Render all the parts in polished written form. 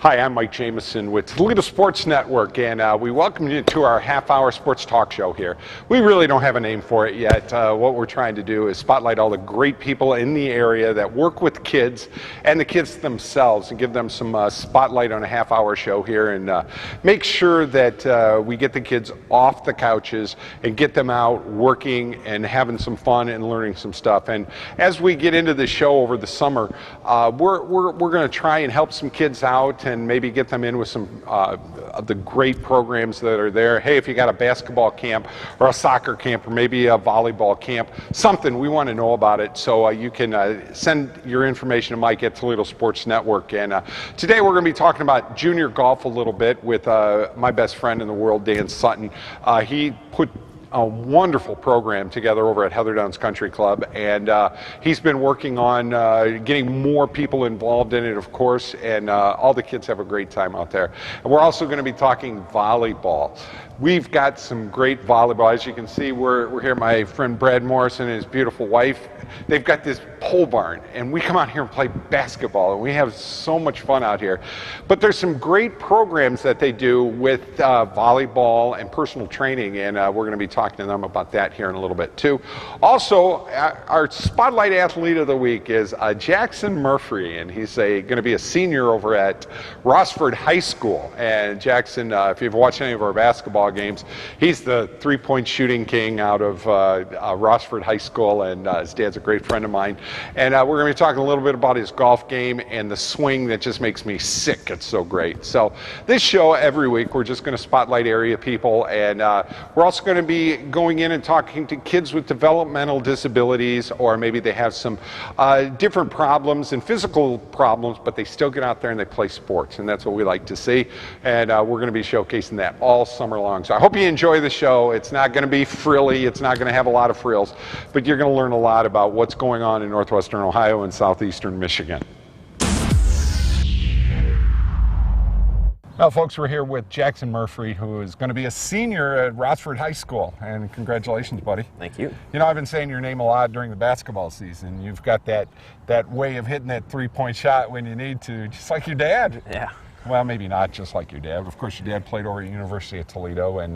Hi, I'm Mike Jameson with Toledo Sports Network, and we welcome you to our half-hour sports talk show here. We really don't have a name for it yet. What we're trying to do is spotlight all the great people in the area that work with kids and the kids themselves and give them some spotlight on a half-hour show here and make sure that we get the kids off the couches and get them out working and having some fun and learning some stuff. And as we get into the show over the summer, we're going to try and help some kids out and maybe get them in with some of the great programs that are there. Hey, if you got a basketball camp or a soccer camp or maybe a volleyball camp, something, we want to know about it. So you can send your information to Mike at Toledo Sports Network. And today we're going to be talking about junior golf a little bit with my best friend in the world, Dan Sutton. He put a wonderful program together over at Heather Downs Country Club, and he's been working on getting more people involved in it, of course, and all the kids have a great time out there. And we're also going to be talking volleyball. We've got some great volleyball. As you can see, we're here, my friend Brad Morrison and his beautiful wife. They've got this pole barn, and we come out here and play basketball, and we have so much fun out here. But there's some great programs that they do with volleyball and personal training, and we're going to be talking to them about that here in a little bit too. Also, our spotlight athlete of the week is Jackson Murphree, and he's going to be a senior over at Rossford High School. And Jackson, if you've watched any of our basketball games, he's the three-point shooting king out of Rossford High School, and his dad's a great friend of mine. And we're going to be talking a little bit about his golf game and the swing that just makes me sick. It's so great. So this show, every week, we're just going to spotlight area people, and we're also going to be going in and talking to kids with developmental disabilities, or maybe they have some different problems and physical problems, but they still get out there and they play sports, and that's what we like to see. And we're going to be showcasing that all summer long. So I hope you enjoy the show. It's not going to be frilly. It's not going to have a lot of frills, but you're going to learn a lot about what's going on in northwestern Ohio and southeastern Michigan. Well, folks, we're here with Jackson Murphree, who is going to be a senior at Rossford High School. And congratulations, buddy. Thank you. You know, I've been saying your name a lot during the basketball season. You've got that way of hitting that three-point shot when you need to, just like your dad. Yeah. Well, maybe not just like your dad. Of course, your dad played over at University of Toledo, and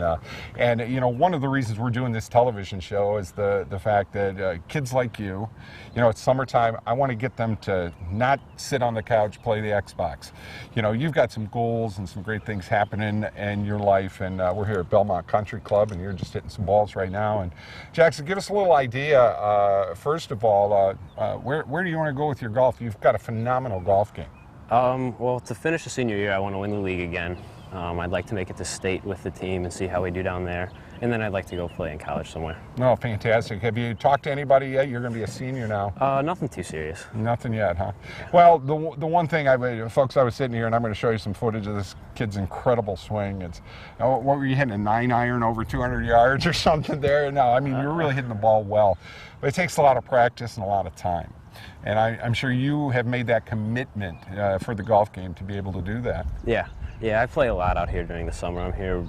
you know, one of the reasons we're doing this television show is the fact that kids like you know, it's summertime. I want to get them to not sit on the couch, play the Xbox. You know, you've got some goals and some great things happening in your life, and we're here at Belmont Country Club, and you're just hitting some balls right now. And Jackson, give us a little idea. First of all, where do you want to go with your golf? You've got a phenomenal golf game. Well, to finish the senior year, I want to win the league again. I'd like to make it to state with the team and see how we do down there. And then I'd like to go play in college somewhere. Oh, fantastic. Have you talked to anybody yet? You're going to be a senior now. Nothing too serious. Nothing yet, huh? Well, the one thing, folks, I was sitting here and I'm going to show you some footage of this kid's incredible swing. It's, what were you hitting, a 9-iron over 200 yards or something there? No, I mean, you're really hitting the ball well. But it takes a lot of practice and a lot of time. And I'm sure you have made that commitment for the golf game to be able to do that. Yeah, I play a lot out here during the summer. I'm here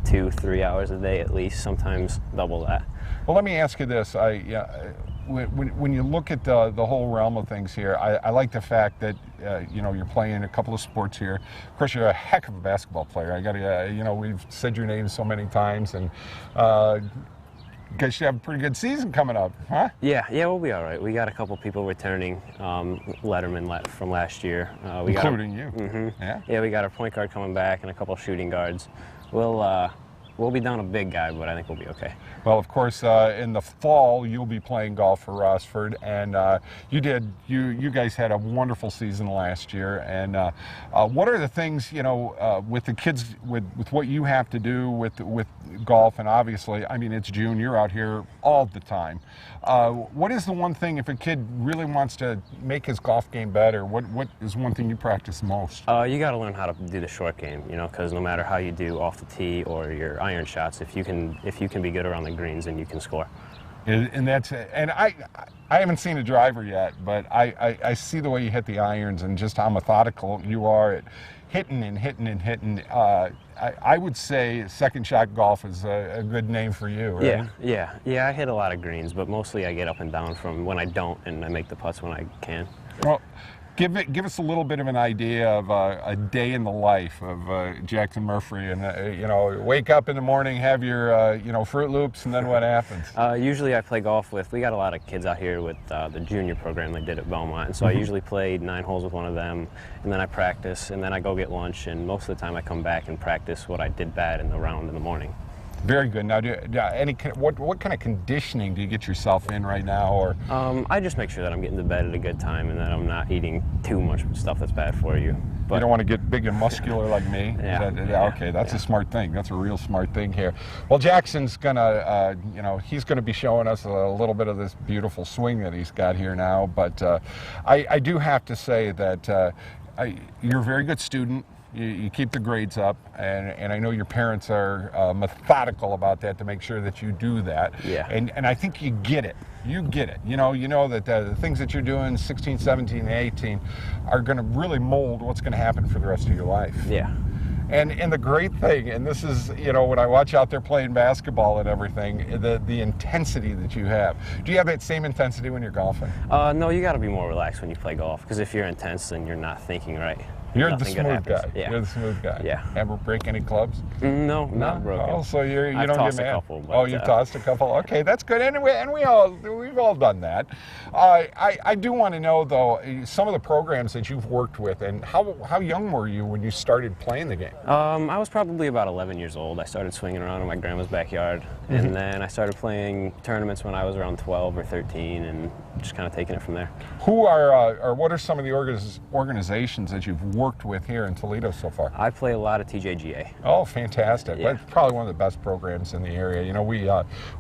2-3 hours a day at least, sometimes double that. Well, let me ask you this. When you look at the whole realm of things here, I like the fact that you know, you're playing a couple of sports here. Of course, you're a heck of a basketball player. I got to, you know, we've said your name so many times, and guess you have a pretty good season coming up, huh? Yeah, we'll be all right. We got a couple people returning, Letterman from last year. Including you. Mm-hmm. Yeah. Yeah, we got our point guard coming back and a couple shooting guards. We'll be down a big guy, but I think we'll be okay. Well, of course, in the fall, you'll be playing golf for Rossford, and you guys had a wonderful season last year. And what are the things, you know, with the kids, with what you have to do with golf, and obviously, I mean, it's June, you're out here all the time. What is the one thing, if a kid really wants to make his golf game better, what is one thing you practice most? You got to learn how to do the short game, you know, because no matter how you do off the tee or your iron shots, if you can be good around the greens, then you can score. And that's it. And I haven't seen a driver yet, but I see the way you hit the irons and just how methodical you are at hitting and hitting and hitting. I would say second shot golf is a good name for you, right? Yeah. I hit a lot of greens, but mostly I get up and down from when I don't, and I make the putts when I can. Well, Give us a little bit of an idea of a day in the life of Jackson Murphree, and you know, wake up in the morning, have your you know, Fruit Loops, and then what happens? Usually I play golf with, we got a lot of kids out here with the junior program they did at Belmont, and so I usually played 9 holes with one of them, and then I practice, and then I go get lunch, and most of the time I come back and practice what I did bad in the round in the morning. Very good. Now, what kind of conditioning do you get yourself in right now? Or I just make sure that I'm getting to bed at a good time and that I'm not eating too much stuff that's bad for you. But you don't want to get big and muscular like me? Yeah. Okay, that's a smart thing. That's a real smart thing here. Well, Jackson's gonna, you know, he's gonna be showing us a little bit of this beautiful swing that he's got here now. But I do have to say that you're a very good student. You keep the grades up, and I know your parents are methodical about that to make sure that you do that. Yeah. And I think you get it. You get it. You know that the things that you're doing 16, 17, and 18 are going to really mold what's going to happen for the rest of your life. Yeah. And the great thing, and this is, you know, when I watch out there playing basketball and everything, the intensity that you have. Do you have that same intensity when you're golfing? No, you got to be more relaxed when you play golf, because if you're intense, then you're not thinking right. You're the smooth guy. Yeah. You're the smooth guy. Yeah. Ever break any clubs? No, not broken. Oh, so you I've don't tossed get mad. a couple, but, oh, you've tossed a couple. Okay, that's good. Anyway, and we've all done that. I do want to know though some of the programs that you've worked with, and how young were you when you started playing the game? I was probably about 11 years old. I started swinging around in my grandma's backyard, and then I started playing tournaments when I was around 12 or 13, and just kind of taking it from there. Who are or what are some of the organizations that you've worked with here in Toledo so far? I play a lot of TJGA. Oh, fantastic. Yeah. Well, it's probably one of the best programs in the area. You know, we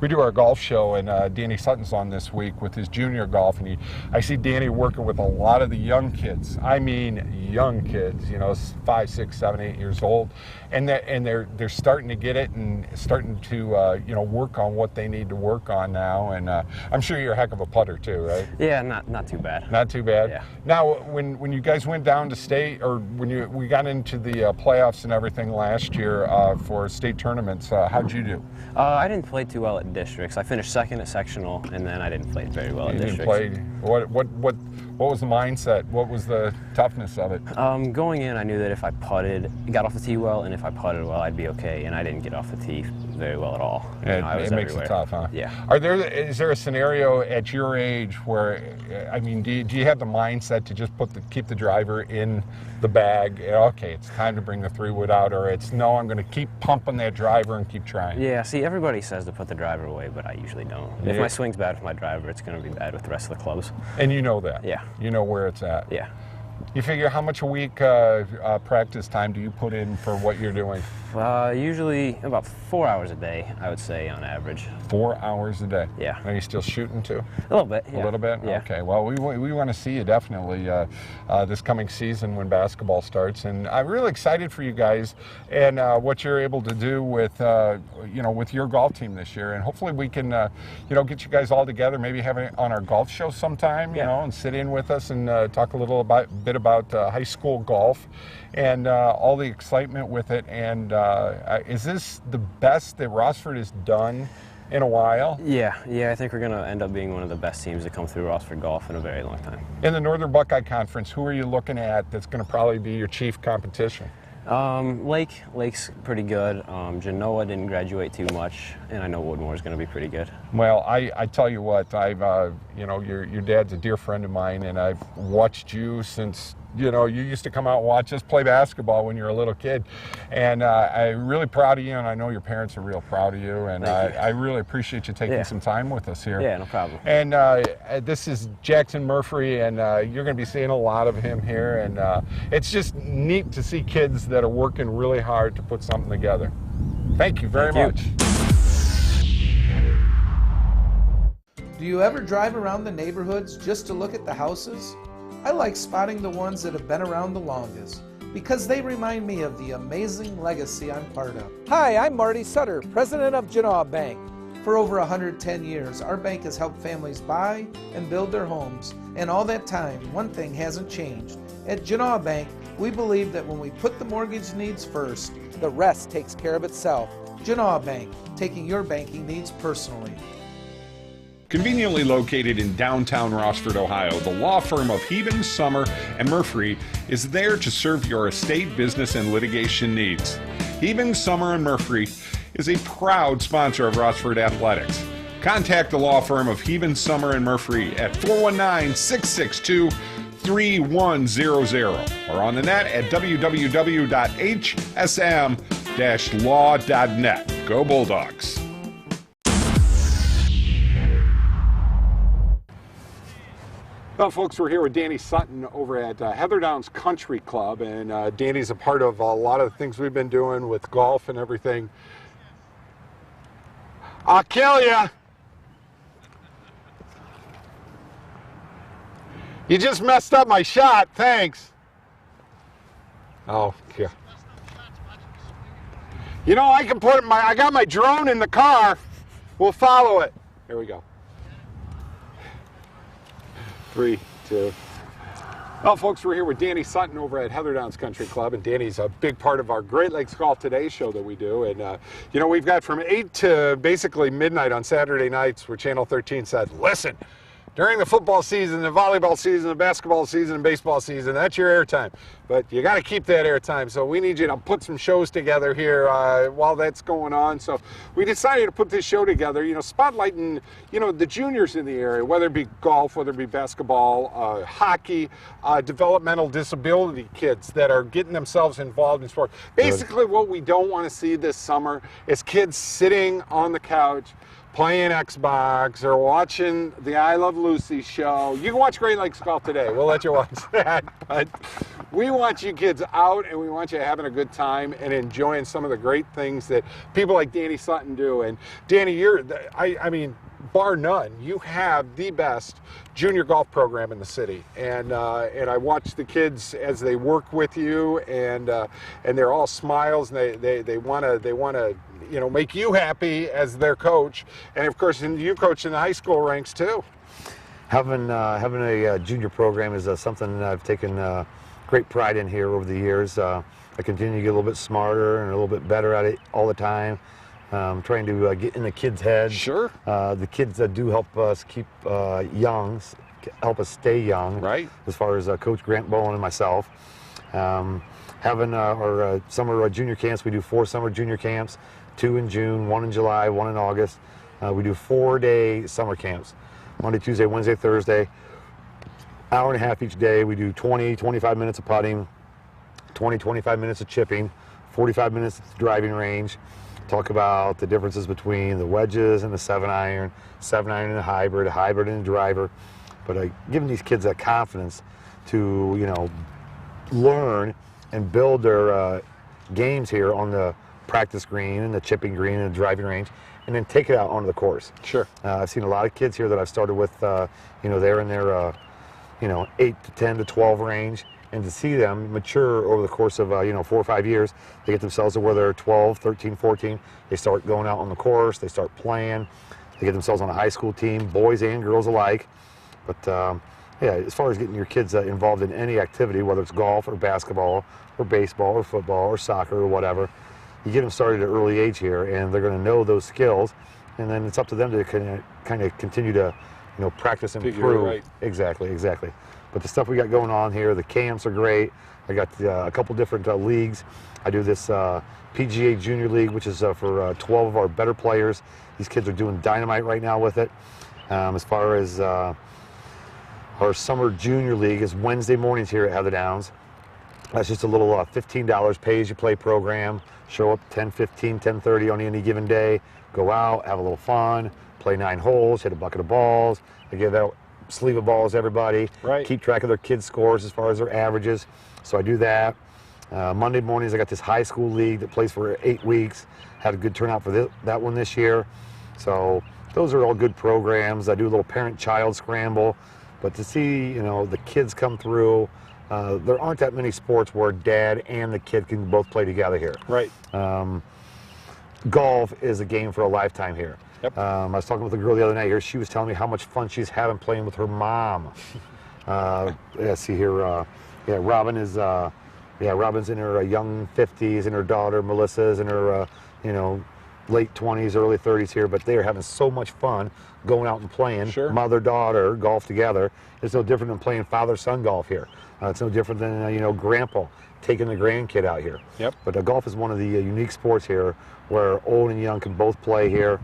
do our golf show, and Danny Sutton's on this week with his junior golf, and I see Danny working with a lot of the young kids. I mean young kids, you know, 5, 6, 7, 8 years old, and they're starting to get it and starting to you know, work on what they need to work on now. And I'm sure you're a heck of a putter too, right? Yeah, not too bad. Not too bad. Yeah. Now, when you guys went down to state, or when we got into the playoffs and everything last year for state tournaments, how'd you do? I didn't play too well at districts. I finished second at sectional, and then I didn't play very well at districts. You didn't play. What was the mindset? What was the toughness of it? Going in, I knew that if I got off the tee well, and if I putted well, I'd be okay. And I didn't get off the tee very well at all. It makes it tough, huh? Yeah. Is there a scenario at your age where, I mean, do you have the mindset to just keep the driver in the bag? Okay, it's time to bring the 3-wood out, or it's no, I'm going to keep pumping that driver and keep trying. Yeah. See, everybody says to put the driver away, but I usually don't. Yeah. If my swing's bad with my driver, it's going to be bad with the rest of the clubs. And you know that. Yeah. You know where it's at. Yeah. You figure how much a week practice time do you put in for what you're doing? Usually about 4 hours a day, I would say, on average. 4 hours a day? Yeah. Are you still shooting too? A little bit, yeah. A little bit? Yeah. Okay, well, we want to see you definitely this coming season when basketball starts. And I'm really excited for you guys and what you're able to do with, you know, with your golf team this year. And hopefully we can, you know, get you guys all together, maybe have it on our golf show sometime, you know, and sit in with us and talk a little bit about high school golf and all the excitement with it. And is this the best that Rossford has done in a while? Yeah, I think we're going to end up being one of the best teams to come through Rossford golf in a very long time. In the Northern Buckeye Conference, who are you looking at that's going to probably be your chief competition? Lake's pretty good. Genoa didn't graduate too much, and I know Woodmore's going to be pretty good. Well, I tell you what, I've you know, your dad's a dear friend of mine, and I've watched you since, you know, you used to come out and watch us play basketball when you were a little kid, and I'm really proud of you, and I know your parents are real proud of you, and I really appreciate you taking some time with us here. Yeah, no problem. And this is Jackson Murphree, and you're going to be seeing a lot of him here, and it's just neat to see kids that are working really hard to put something together. Thank you very much. Do you ever drive around the neighborhoods just to look at the houses? I like spotting the ones that have been around the longest because they remind me of the amazing legacy I'm part of. Hi, I'm Marty Sutter, president of Genoa Bank. For over 110 years, our bank has helped families buy and build their homes, and all that time, one thing hasn't changed. At Genoa Bank, we believe that when we put the mortgage needs first, the rest takes care of itself. Genoa Bank, taking your banking needs personally. Conveniently located in downtown Rossford, Ohio, the law firm of Heben, Summer, and Murphree is there to serve your estate, business, and litigation needs. Heben, Summer, and Murphree is a proud sponsor of Rossford Athletics. Contact the law firm of Heben, Summer, and Murphree at 419-662-3100 or on the net at www.hsm-law.net. Go Bulldogs! Well, folks, we're here with Danny Sutton over at Heather Downs Country Club, and Danny's a part of a lot of the things we've been doing with golf and everything. I'll kill ya! You just messed up my shot, thanks. Oh, yeah. You know, I can put I got my drone in the car. We'll follow it. Here we go. 3, 2. Well, folks, we're here with Danny Sutton over at Heather Downs Country Club, and Danny's a big part of our Great Lakes Golf Today show that we do. And, you know, we've got from 8 to basically midnight on Saturday nights where Channel 13 said, listen, during the football season, the volleyball season, the basketball season, and baseball season, that's your airtime. But you got to keep that airtime. So we need you to put some shows together here while that's going on. So we decided to put this show together, you know, spotlighting, you know, the juniors in the area, whether it be golf, whether it be basketball, hockey, developmental disability kids that are getting themselves involved in sport. Basically, what we don't want to see this summer is kids sitting on the couch playing Xbox or watching the I Love Lucy show. You can watch Great Lakes Golf Today. We'll let you watch that. But we want you kids out, and we want you having a good time and enjoying some of the great things that people like Danny Sutton do. And Danny, I mean, bar none, you have the best junior golf program in the city. And I watch the kids as they work with you, and they're all smiles, and they want to you know, make you happy as their coach, and of course, you coach in the high school ranks too. Having a junior program is something I've taken great pride in here over the years. I continue to get a little bit smarter and a little bit better at it all the time. Trying to get in the kids' heads. Sure. The kids do help us keep young, help us stay young. Right. As far as Coach Grant Bowen and myself. Having our summer junior camps, we do 4 summer junior camps, 2 in June, 1 in July, 1 in August. We do 4-day summer camps, Monday, Tuesday, Wednesday, Thursday, hour and a half each day. We do 20, 25 minutes of putting, 20, 25 minutes of chipping, 45 minutes at the driving range. Talk about the differences between the wedges and the 7-iron, 7-iron and a hybrid and a driver. But giving these kids that confidence to, you know, learn and build their games here on the practice green and the chipping green and the driving range, and then take it out onto the course. Sure. I've seen a lot of kids here that I've started with, you know, they're in their, you know, 8 to 10 to 12 range, and to see them mature over the course of, you know, 4 or 5 years, they get themselves to where they're 12, 13, 14, they start going out on the course, they start playing, they get themselves on a high school team, boys and girls alike. But yeah, as far as getting your kids involved in any activity, whether it's golf or basketball or baseball or football or soccer or whatever, you get them started at an early age here, and they're going to know those skills, and then it's up to them to kind of continue to, you know, practice and improve. Right. Exactly. But the stuff we got going on here, the camps are great. I got a couple different leagues. I do this PGA Junior League, which is for 12 of our better players. These kids are doing dynamite right now with it. As far as our Summer Junior League is Wednesday mornings here at Heather Downs. That's just a little $15 pay-as-you-play program. Show up 10:15, 10:30 on any given day. Go out, have a little fun, play 9 holes, hit a bucket of balls. They give out sleeve of balls to everybody. Right. Keep track of their kids' scores as far as their averages. So I do that. Monday mornings, I got this high school league that plays for 8 weeks. Had a good turnout for that one this year. So those are all good programs. I do a little parent-child scramble. But to see, you know, the kids come through, there aren't that many sports where dad and the kid can both play together here. Right. Golf is a game for a lifetime here. Yep. I was talking with a girl the other night here. She was telling me how much fun she's having playing with her mom. Yeah, see here. Yeah, Robin is. Yeah, Robin's in her young 50s, and her daughter Melissa's in her, you know, late 20s, early 30s here, but they are having so much fun going out and playing Sure. mother-daughter golf together. It's no different than playing father-son golf here. It's no different than, you know, grandpa taking the grandkid out here. Yep. But golf is one of the unique sports here where old and young can both play here.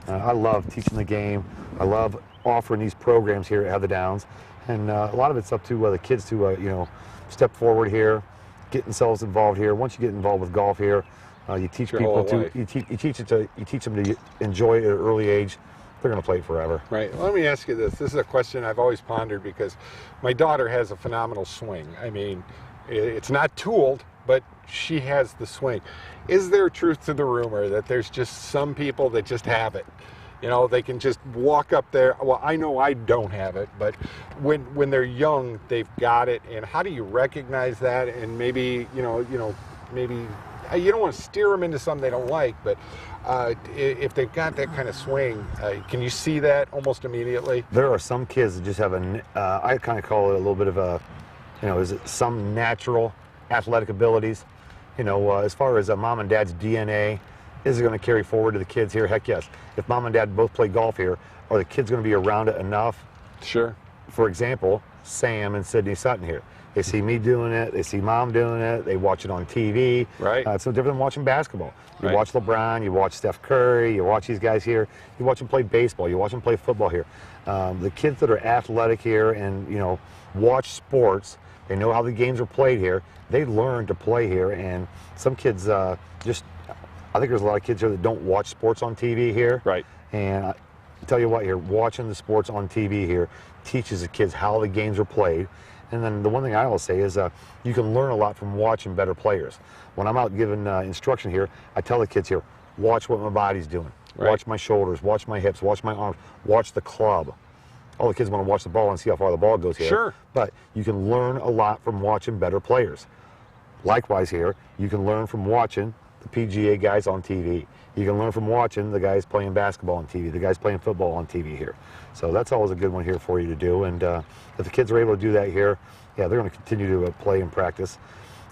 I love teaching the game. I love offering these programs here at Heather Downs. And a lot of it's up to the kids to, you know, step forward here, get themselves involved here. Once you get involved with golf here, you teach Your people whole to, life. you teach them to enjoy it at an early age. They're going to play it forever. Right. Let me ask you this. This is a question I've always pondered because my daughter has a phenomenal swing. I mean, it's not tooled, but she has the swing. Is there truth to the rumor that there's just some people that just have it? You know, they can just walk up there. Well, I know I don't have it, but when they're young, they've got it. And how do you recognize that? And maybe, maybe you don't want to steer them into something they don't like, but if they've got that kind of swing, can you see that almost immediately? There are some kids that just have I kind of call it a little bit of a, you know, is it some natural athletic abilities? You know, as far as mom and dad's DNA, is it going to carry forward to the kids here? Heck yes. If mom and dad both play golf here, are the kids going to be around it enough? Sure. For example, Sam and Sydney Sutton here. They see me doing it. They see mom doing it. They watch it on TV. Right. It's no different than watching basketball. You Right. watch LeBron. You watch Steph Curry. You watch these guys here. You watch them play baseball. You watch them play football here. The kids that are athletic here and, you know, watch sports, they know how the games are played here. They learn to play here. And some kids I think there's a lot of kids here that don't watch sports on TV here. Right. And I tell you what here, watching the sports on TV here teaches the kids how the games are played. And then the one thing I always say is you can learn a lot from watching better players. When I'm out giving instruction here, I tell the kids here, watch what my body's doing. Right. Watch my shoulders, watch my hips, watch my arms, watch the club. All the kids want to watch the ball and see how far the ball goes here. Sure. But you can learn a lot from watching better players. Likewise here, you can learn from watching the PGA guys on TV. You can learn from watching the guys playing basketball on TV, the guys playing football on TV here. So that's always a good one here for you to do. And if the kids are able to do that here, yeah, they're going to continue to play and practice,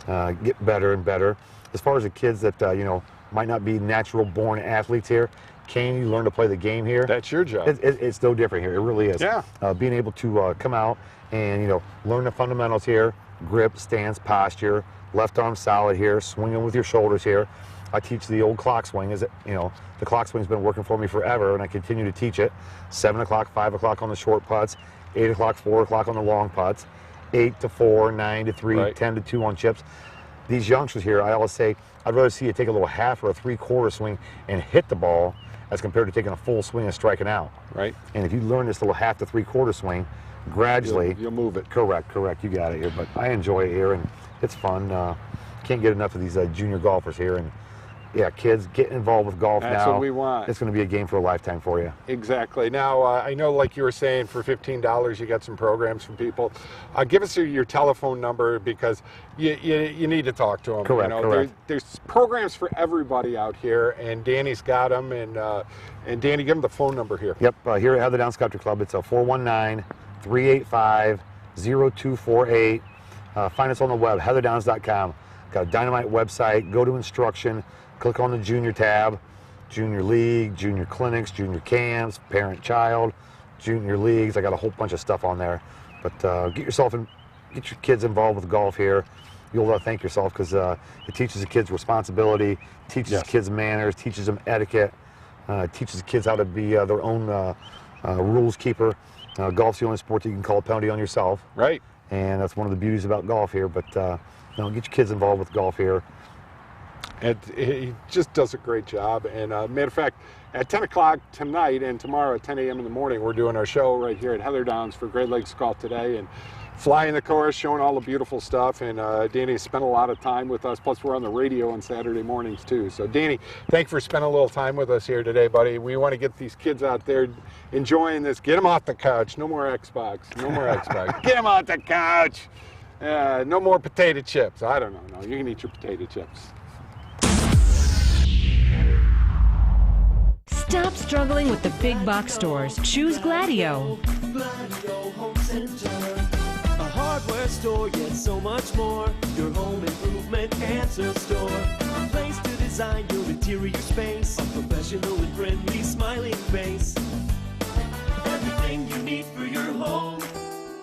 get better and better. As far as the kids that, you know, might not be natural born athletes here, can you learn to play the game here? That's your job. It's no different here. It really is. Yeah. Being able to come out and, you know, learn the fundamentals here, grip, stance, posture, left arm solid here, swinging with your shoulders here. I teach the old clock swing. You know, the clock swing's been working for me forever, and I continue to teach it. 7 o'clock, 5 o'clock on the short putts, 8 o'clock, 4 o'clock on the long putts, 8 to 4, 9 to 3, Right. 10 to 2 on chips. These youngsters here, I always say, I'd rather see you take a little half or a three-quarter swing and hit the ball as compared to taking a full swing and striking out. Right. And if you learn this little half to three-quarter swing, gradually... You'll move it. Correct. You got it here. But I enjoy it here, and it's fun. Can't get enough of these junior golfers here. And yeah, kids, get involved with golf now. That's what we want. It's going to be a game for a lifetime for you. Exactly. Now, I know, like you were saying, for $15, you got some programs from people. Give us your telephone number because you need to talk to them. Correct, correct. There's programs for everybody out here, and Danny's got them. And Danny, give them the phone number here. Yep, here at Heather Downs Country Club, it's 419-385-0248. Find us on the web, heatherdowns.com. Got a dynamite website. Go to instruction. Click on the junior tab, junior league, junior clinics, junior camps, parent-child, junior leagues. I got a whole bunch of stuff on there. But get your kids involved with golf here. You'll thank yourself because it teaches the kids responsibility, teaches Yes. the kids manners, teaches them etiquette, teaches the kids how to be their own rules keeper. Golf's the only sport that you can call a penalty on yourself. Right. And that's one of the beauties about golf here. But get your kids involved with golf here. He just does a great job. And matter of fact, at 10 o'clock tonight and tomorrow at 10 a.m. in the morning, we're doing our show right here at Heather Downs for Great Lakes Golf Today. And flying the course, showing all the beautiful stuff. And Danny spent a lot of time with us. Plus, we're on the radio on Saturday mornings, too. So, Danny, thank you for spending a little time with us here today, buddy. We want to get these kids out there enjoying this. Get them off the couch. No more Xbox. No more Xbox. Get them off the couch. No more potato chips. I don't know. No, you can eat your potato chips. Stop struggling with the big box stores. Choose Gladio. Gladio Home Center. A hardware store, yet so much more. Your home improvement answer store. A place to design your interior space. A professional professional and friendly smiling face. Everything you need for your home,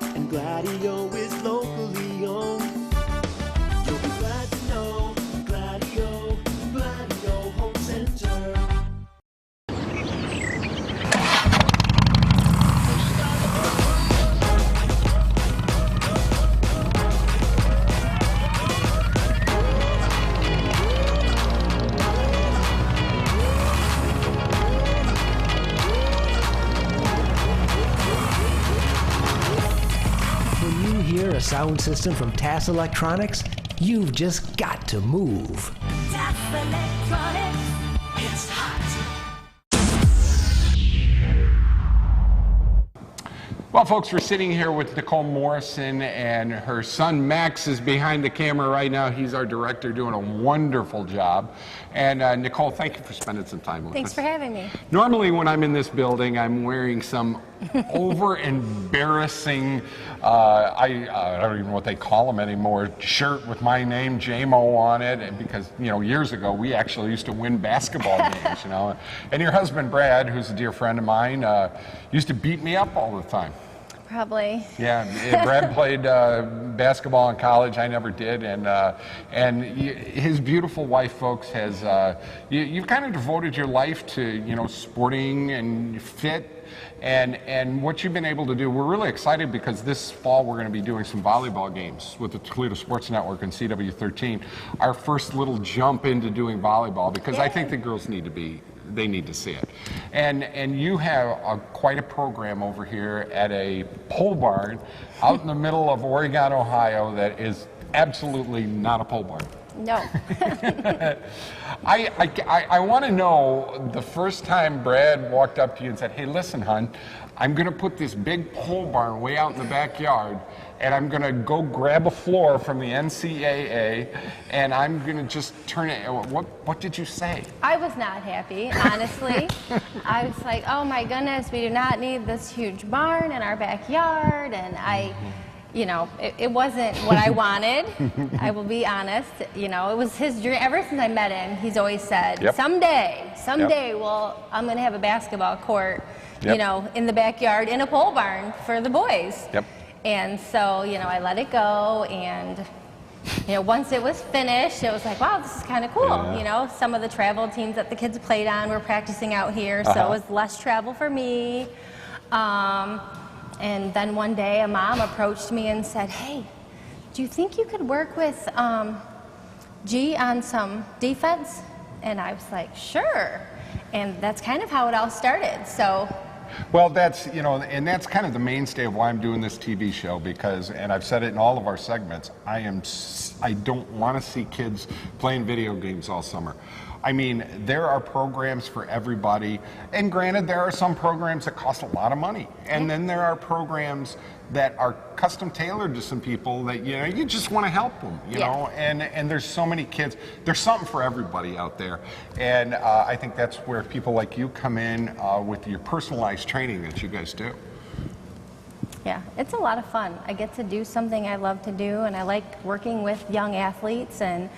and Gladio is locally owned. You'll be glad to know Gladio Home Center. When you hear a sound system from TAS Electronics, you've just got to move. TAS Electronics, it's hot. Well, folks, we're sitting here with Nicole Morrison, and her son Max is behind the camera right now. He's our director, doing a wonderful job. And Nicole, thank you for spending some time with us. Thanks for having me. Normally, when I'm in this building, I'm wearing some over-embarrassing, I don't even know what they call them anymore, shirt with my name, JMO, on it, and because, you know, years ago, we actually used to win basketball games, you know. And your husband, Brad, who's a dear friend of mine, used to beat me up all the time. Probably. Yeah, Brad played basketball in college. I never did, and his beautiful wife, folks, has you've kind of devoted your life to, you know, sporting and fit, and what you've been able to do. We're really excited because this fall we're going to be doing some volleyball games with the Toledo Sports Network and CW13. Our first little jump into doing volleyball, because I think the girls need to see it. And you have quite a program over here at a pole barn out in the middle of Oregon, Ohio, that is absolutely not a pole barn. No. I want to know the first time Brad walked up to you and said, "Hey, listen, hon, I'm going to put this big pole barn way out in the backyard, and I'm going to go grab a floor from the NCAA, and I'm going to just turn it." What did you say? I was not happy, honestly. I was like, oh my goodness, we do not need this huge barn in our backyard, and you know, it wasn't what I wanted. I will be honest. You know, it was his dream. Ever since I met him, he's always said, someday, well, I'm going to have a basketball court, you know, in the backyard in a pole barn for the boys. And so, you know, I let it go, and, you know, once it was finished, it was like, wow, this is kind of cool. You know, some of the travel teams that the kids played on were practicing out here, so it was less travel for me. And then one day a mom approached me and said, hey, do you think you could work with G on some defense? And I was like, sure. And that's kind of how it all started. So. Well, that's, you know, and that's kind of the mainstay of why I'm doing this TV show, because, and I've said it in all of our segments, I don't want to see kids playing video games all summer. I mean, there are programs for everybody, and granted, there are some programs that cost a lot of money, and then there are programs that are custom tailored to some people that, you know, you just want to help them, you know, and there's so many kids. There's something for everybody out there, and I think that's where people like you come in with your personalized training that you guys do. Yeah, it's a lot of fun. I get to do something I love to do, and I like working with young athletes, and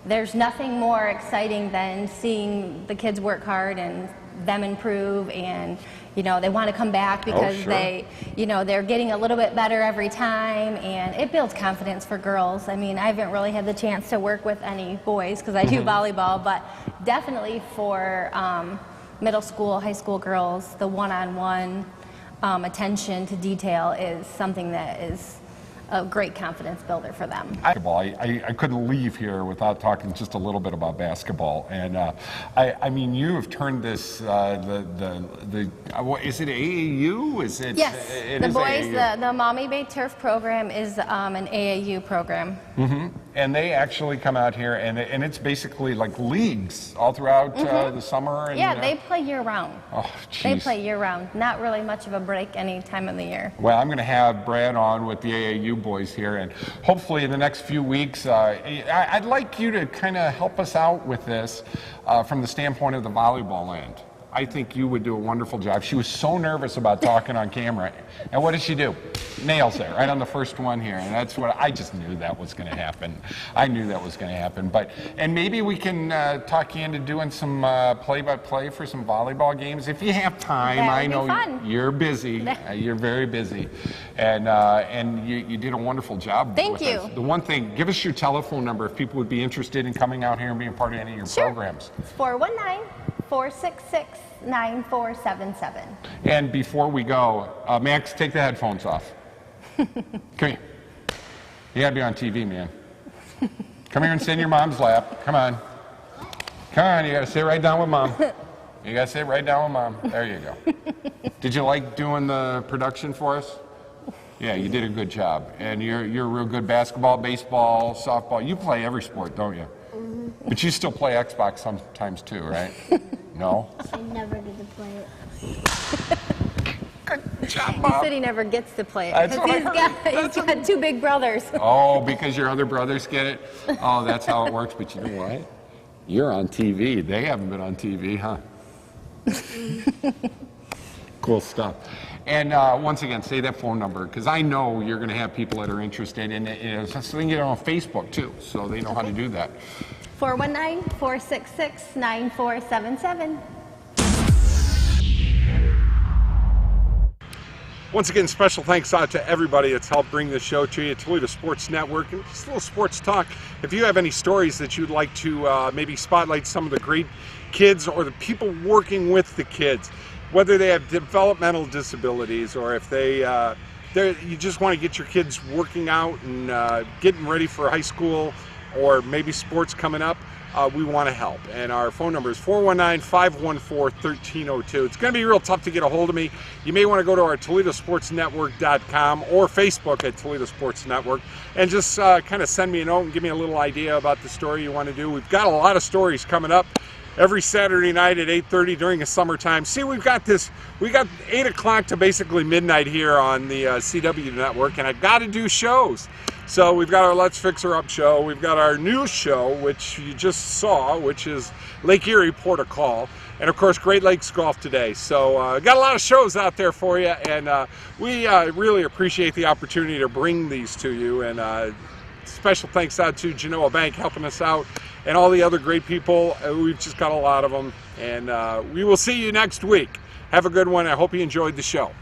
there's nothing more exciting than seeing the kids work hard and them improve, and, you know, they want to come back because they, you know, they're getting a little bit better every time, and it builds confidence for girls. I mean, I haven't really had the chance to work with any boys because I do volleyball, but definitely for middle school, high school girls, the one-on-one attention to detail is something that is a great confidence builder for them. I couldn't leave here without talking just a little bit about basketball, and I mean, you have turned this is it AAU? Is it? Yes, it the is boys, AAU. the Mommy Bay Turf program is an AAU program. And they actually come out here, and it's basically like leagues all throughout the summer. And, yeah, they play year round. Oh, geez. They play year round. Not really much of a break any time of the year. Well, I'm going to have Brad on with the AAU boys here, and hopefully in the next few weeks, I'd like you to kind of help us out with this from the standpoint of the volleyball end. I think you would do a wonderful job. She was so nervous about talking on camera. And what did she do? Nails it right on the first one here. And that's what I just knew that was going to happen. I knew that was going to happen. And maybe we can talk you into doing some play-by-play for some volleyball games if you have time. That would I know be fun. you're busy. You're very busy. And you did a wonderful job. Thank with you. us. The one thing, give us your telephone number if people would be interested in coming out here and being part of any of your programs. 419-466-9477. And before we go, Max, take the headphones off. Come here. You gotta be on TV, man. Come here and sit in your mom's lap. Come on. Come on, you gotta sit right down with mom. You gotta sit right down with mom. There you go. Did you like doing the production for us? Yeah, you did a good job. And you're real good basketball, baseball, softball. You play every sport, don't you? Mm-hmm. But you still play Xbox sometimes too, right? No? I never get to play it. Good job, He Mom. said he never gets to play it That's because what I heard. he's got two big brothers. Oh, because your other brothers get it? Oh, that's how it works. But you know what? You're on TV. They haven't been on TV, huh? Cool stuff. And once again, say that phone number, because I know you're going to have people that are interested in it. So they can get it on Facebook, too, so they know how to do that. 419-466-9477. Once again, special thanks out to everybody that's helped bring this show to you, Toledo Sports Network, and just a little sports talk. If you have any stories that you'd like to maybe spotlight some of the great kids or the people working with the kids, whether they have developmental disabilities or if you just want to get your kids working out and getting ready for high school or maybe sports coming up, we want to help. And our phone number is 419-514-1302. It's going to be real tough to get a hold of me. You may want to go to our ToledoSportsNetwork.com or Facebook at Toledo Sports Network and just kind of send me a note and give me a little idea about the story you want to do. We've got a lot of stories coming up every Saturday night at 8:30 during the summertime. See, we got 8 o'clock to basically midnight here on the CW network, and I've got to do shows. So we've got our Let's Fix Her Up show. We've got our new show, which you just saw, which is Lake Erie Port of Call. And of course, Great Lakes Golf today. So got a lot of shows out there for you, and we really appreciate the opportunity to bring these to you. And special thanks out to Genoa Bank helping us out, and all the other great people. We've just got a lot of them. And we will see you next week. Have a good one. I hope you enjoyed the show.